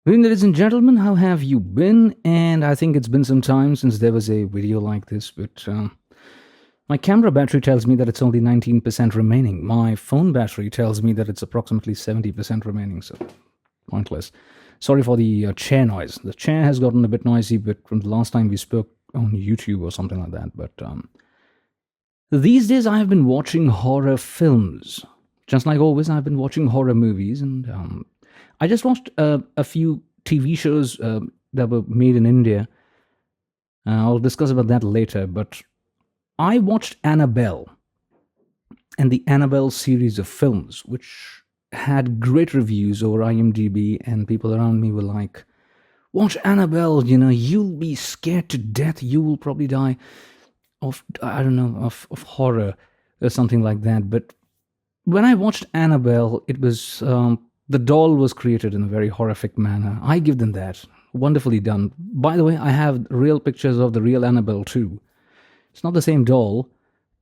Well, ladies and gentlemen, how have you been? And I think it's been some time since there was a video like this, but my camera battery tells me that it's only 19% remaining. My phone battery tells me that it's approximately 70% remaining, so pointless. Sorry for the chair noise. The chair has gotten a bit noisy, but from the last time we spoke on YouTube or something like that. But these days I have been watching horror films. Just like always, I've been watching horror movies, and I just watched a few TV shows that were made in India. I'll discuss about that later, but I watched Annabelle and the Annabelle series of films, which had great reviews over IMDb, and people around me were like, watch Annabelle, you'll be scared to death, you will probably die of, I don't know, of horror or something like that. But when I watched Annabelle, it was the doll was created in a very horrific manner. I give them that. Wonderfully done. By the way, I have real pictures of the real Annabelle too. It's not the same doll.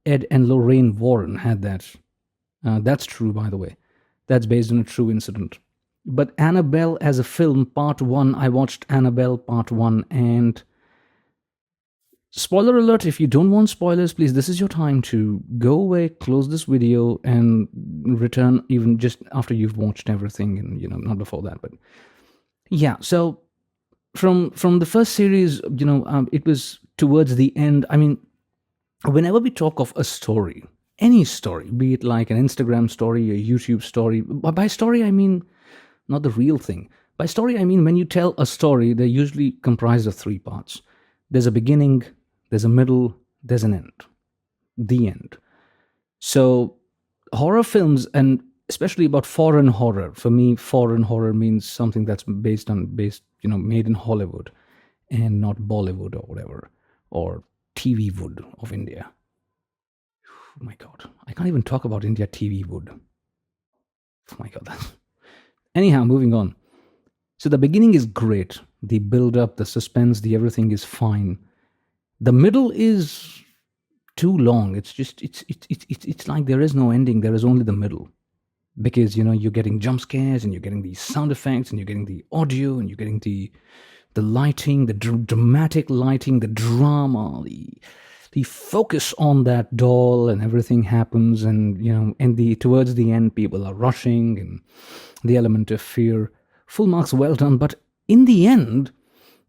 Ed and Lorraine Warren had that. That's true, by the way. That's based on a true incident. But Annabelle as a film, part one, I watched Annabelle part one, and spoiler alert, if you don't want spoilers, please, this is your time to go away, close this video, and return even just after you've watched everything, and not before that. But yeah, so from the first series, it was towards the end. I mean, whenever we talk of a story, any story, be it like an Instagram story, a YouTube story, by story I mean not the real thing. By story I mean when you tell a story, they're usually comprised of three parts. There's a beginning, there's a middle, there's an end. The end. So horror films, and especially about foreign horror, for me foreign horror means something that's made in Hollywood and not Bollywood or whatever, or TV wood of India. Oh my god, I can't even talk about India TV wood. Oh my god. Anyhow, moving on. So the beginning is great. The build up, the suspense, the everything is fine. The middle is too long. It's like there is no ending. There is only the middle, because you're getting jump scares, and you're getting these sound effects, and you're getting the audio, and you're getting the lighting, the dramatic lighting, the drama, the focus on that doll, and everything happens, and towards the end, people are rushing, and the element of fear. Full marks, well done. But in the end,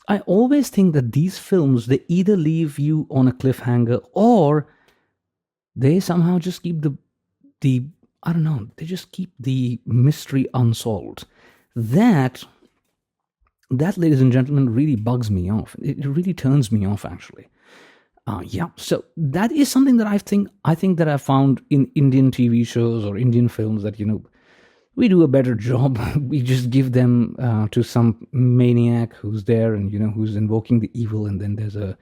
I always think that these films, they either leave you on a cliffhanger, or they somehow just keep the I don't know, they just keep the mystery unsolved. That, ladies and gentlemen, really bugs me off. It really turns me off, actually. Yeah, so that is something that I think that I found in Indian TV shows or Indian films, that we do a better job. We just give them to some maniac who's there, and who's invoking the evil, and then there's a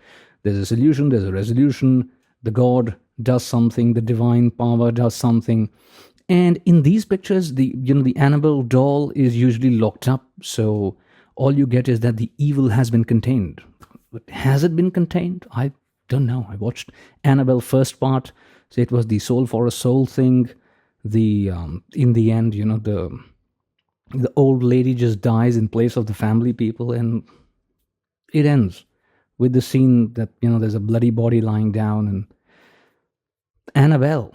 solution, there's a resolution. The god does something, the divine power does something, and in these pictures, the Annabelle doll is usually locked up. So all you get is that the evil has been contained. But has it been contained? I don't know. I watched Annabelle first part, so it was the soul for a soul thing. The in the end, the old lady just dies in place of the family people, and it ends with the scene that there's a bloody body lying down. And Annabelle,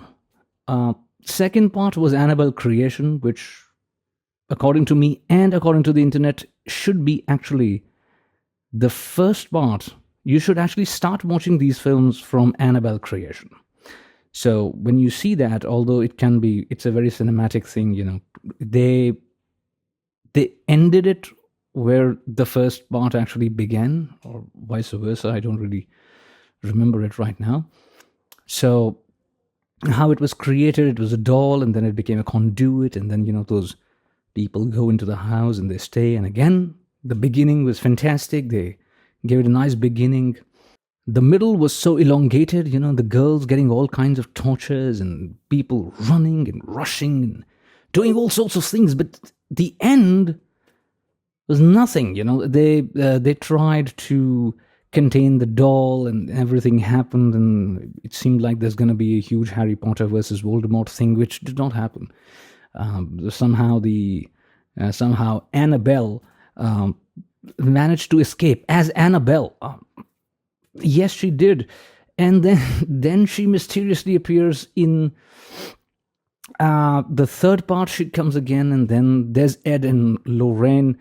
second part was Annabelle Creation, which, according to me and according to the internet, should be actually the first part. You should actually start watching these films from Annabelle Creation. So when you see that, although it's a very cinematic thing, they ended it where the first part actually began, or vice versa. I don't really remember it right now. So how it was created, it was a doll, and then it became a conduit, and then those people go into the house and they stay. And again, the beginning was fantastic. They gave it a nice beginning. The middle was so elongated, the girls getting all kinds of tortures, and people running and rushing and doing all sorts of things. But the end was nothing. They tried to contain the doll, and everything happened, and it seemed like there's going to be a huge Harry Potter versus Voldemort thing, which did not happen. Somehow Annabelle um, managed to escape as Annabelle. Yes, she did. And then, then she mysteriously appears in the third part. She comes again, and then there's Ed and Lorraine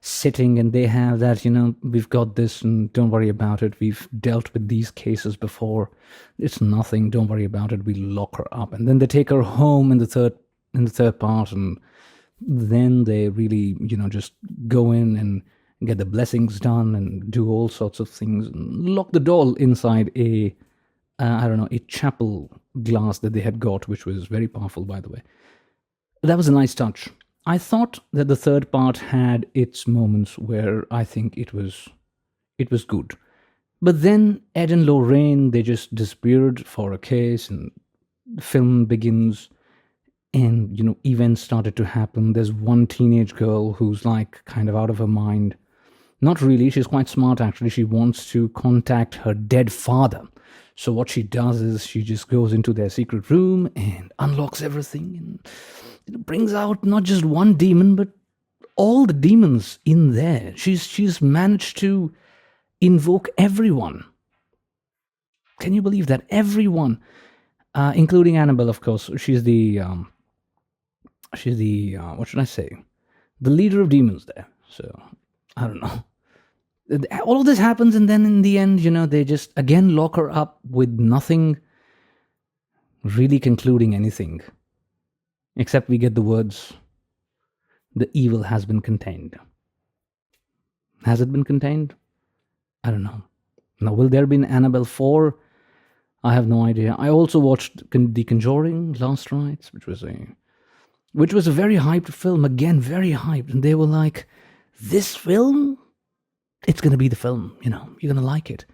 sitting, and they have that, we've got this, and don't worry about it. We've dealt with these cases before. It's nothing. Don't worry about it. We lock her up, and then they take her home in the third part, and then they really, just go in and get the blessings done and do all sorts of things and lock the doll inside I don't know, a chapel glass that they had got, which was very powerful, by the way. That was a nice touch. I thought that the third part had its moments where I think it was good. But then Ed and Lorraine, they just disappeared for a case, and the film begins, and events started to happen. There's one teenage girl who's like kind of out of her mind. Not really, she's quite smart actually. She wants to contact her dead father. So what she does is she just goes into their secret room and unlocks everything, and brings out not just one demon, but all the demons in there. She's managed to invoke everyone. Can you believe that? Everyone, including Annabelle, of course. She's the what should I say? The leader of demons there. So I don't know. All of this happens, and then in the end, they just again lock her up with nothing really concluding anything. Except we get the words, the evil has been contained. Has it been contained? I don't know. Now, will there be an Annabelle 4? I have no idea. I also watched The Conjuring Last Rites, which was a very hyped film. Again, very hyped. And they were like, this film? It's going to be the film, you're going to like it.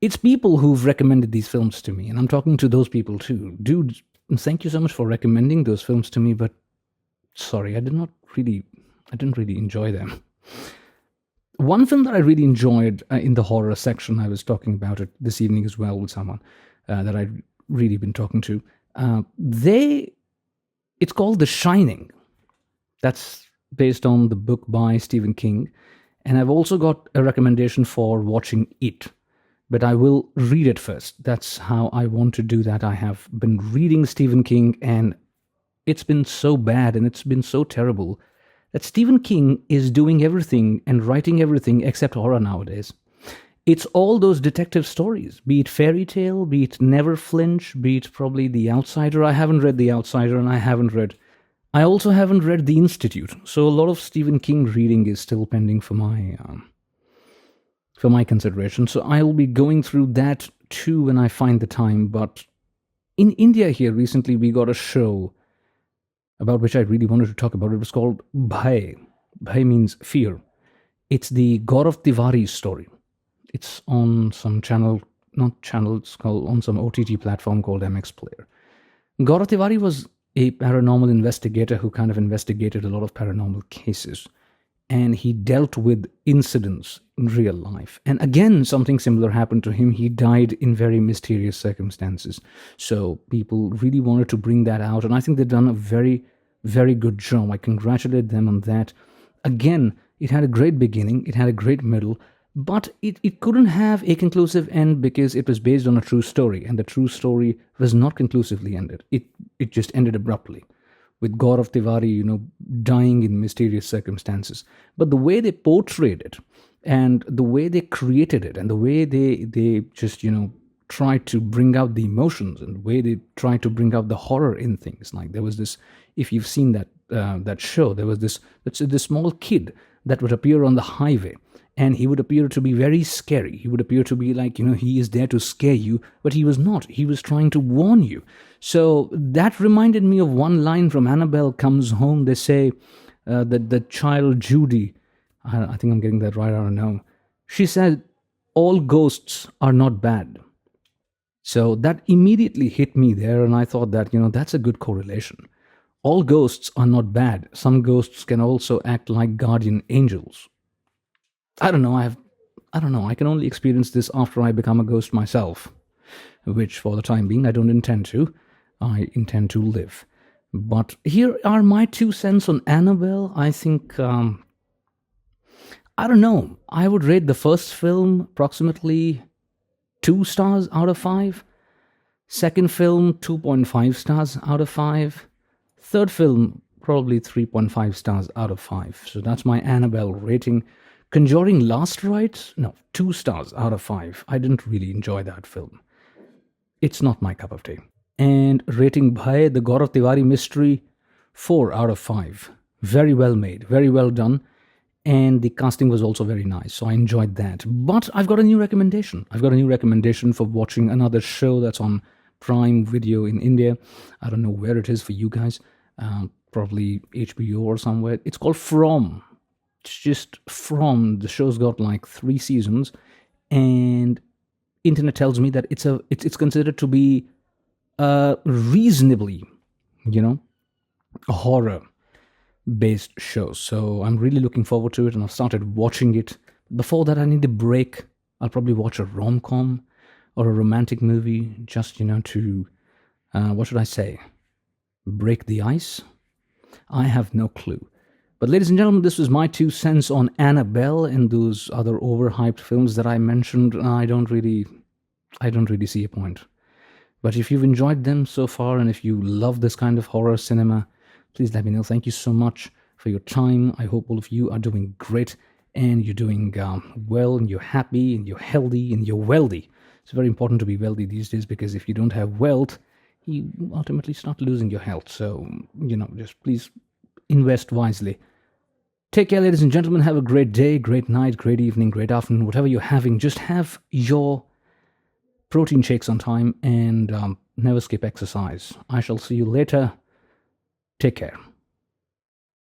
It's people who've recommended these films to me, and I'm talking to those people too. Dude, thank you so much for recommending those films to me, but sorry, I didn't really enjoy them. One film that I really enjoyed in the horror section, I was talking about it this evening as well with someone that I'd really been talking to. It's called The Shining. That's based on the book by Stephen King. And I've also got a recommendation for watching it. But I will read it first. That's how I want to do that. I have been reading Stephen King, and it's been so bad and it's been so terrible that Stephen King is doing everything and writing everything except horror nowadays. It's all those detective stories, be it Fairy Tale, be it Never Flinch, be it probably The Outsider. I haven't read The Outsider, and I also haven't read The Institute. So a lot of Stephen King reading is still pending for my consideration. So I'll be going through that too when I find the time. But in India here recently, we got a show about which I really wanted to talk about. It was called Bhai. Bhai means fear. It's the Gaurav Tiwari story. It's on some it's called on some OTT platform called MX Player. Gaurav Tiwari was a paranormal investigator who kind of investigated a lot of paranormal cases. And he dealt with incidents in real life. And again, something similar happened to him. He died in very mysterious circumstances. So people really wanted to bring that out. And I think they've done a very, very good job. I congratulate them on that. Again, it had a great beginning. It had a great middle. But it couldn't have a conclusive end because it was based on a true story. And the true story was not conclusively ended. It just ended abruptly, with Gaurav Tiwari, dying in mysterious circumstances. But the way they portrayed it, and the way they created it, and the way they just, tried to bring out the emotions, and the way they tried to bring out the horror in things. Like there was this, if you've seen that show, there was this small kid that would appear on the highway. And he would appear to be very scary. He would appear to be like, he is there to scare you, but he was not. He was trying to warn you. So that reminded me of one line from Annabelle Comes Home. They say that the child Judy, I think I'm getting that right, I don't know. She said, all ghosts are not bad. So that immediately hit me there, and I thought that, that's a good correlation. All ghosts are not bad. Some ghosts can also act like guardian angels. I don't know. I can only experience this after I become a ghost myself, which for the time being I don't intend to. I intend to live. But here are my 2 cents on Annabelle. I think I don't know. I would rate the first film approximately 2 stars out of 5. Second film, 2.5 stars out of 5. Third film, probably 3.5 stars out of 5. So that's my Annabelle rating. Conjuring Last Rites, no, 2 stars out of 5. I didn't really enjoy that film. It's not my cup of tea. And rating Bhai, the Gaurav Tiwari mystery, 4 out of 5. Very well made, very well done. And the casting was also very nice, so I enjoyed that. But I've got a new recommendation. I've got a new recommendation for watching another show that's on Prime Video in India. I don't know where it is for you guys. Probably HBO or somewhere. It's called From. It's just From. The show's got like 3 seasons, and internet tells me that it's considered to be reasonably, a horror based show. So I'm really looking forward to it, and I've started watching it. Before that, I need a break. I'll probably watch a rom-com or a romantic movie, just to what should I say, break the ice. I have no clue. But ladies and gentlemen, this was my 2 cents on Annabelle and those other overhyped films that I mentioned. I don't really see a point. But if you've enjoyed them so far, and if you love this kind of horror cinema, please let me know. Thank you so much for your time. I hope all of you are doing great, and you're doing well, and you're happy, and you're healthy, and you're wealthy. It's very important to be wealthy these days, because if you don't have wealth, you ultimately start losing your health. So, just please invest wisely. Take care, ladies and gentlemen. Have a great day, great night, great evening, great afternoon, whatever you're having. Just have your protein shakes on time, and never skip exercise. I shall see you later. Take care.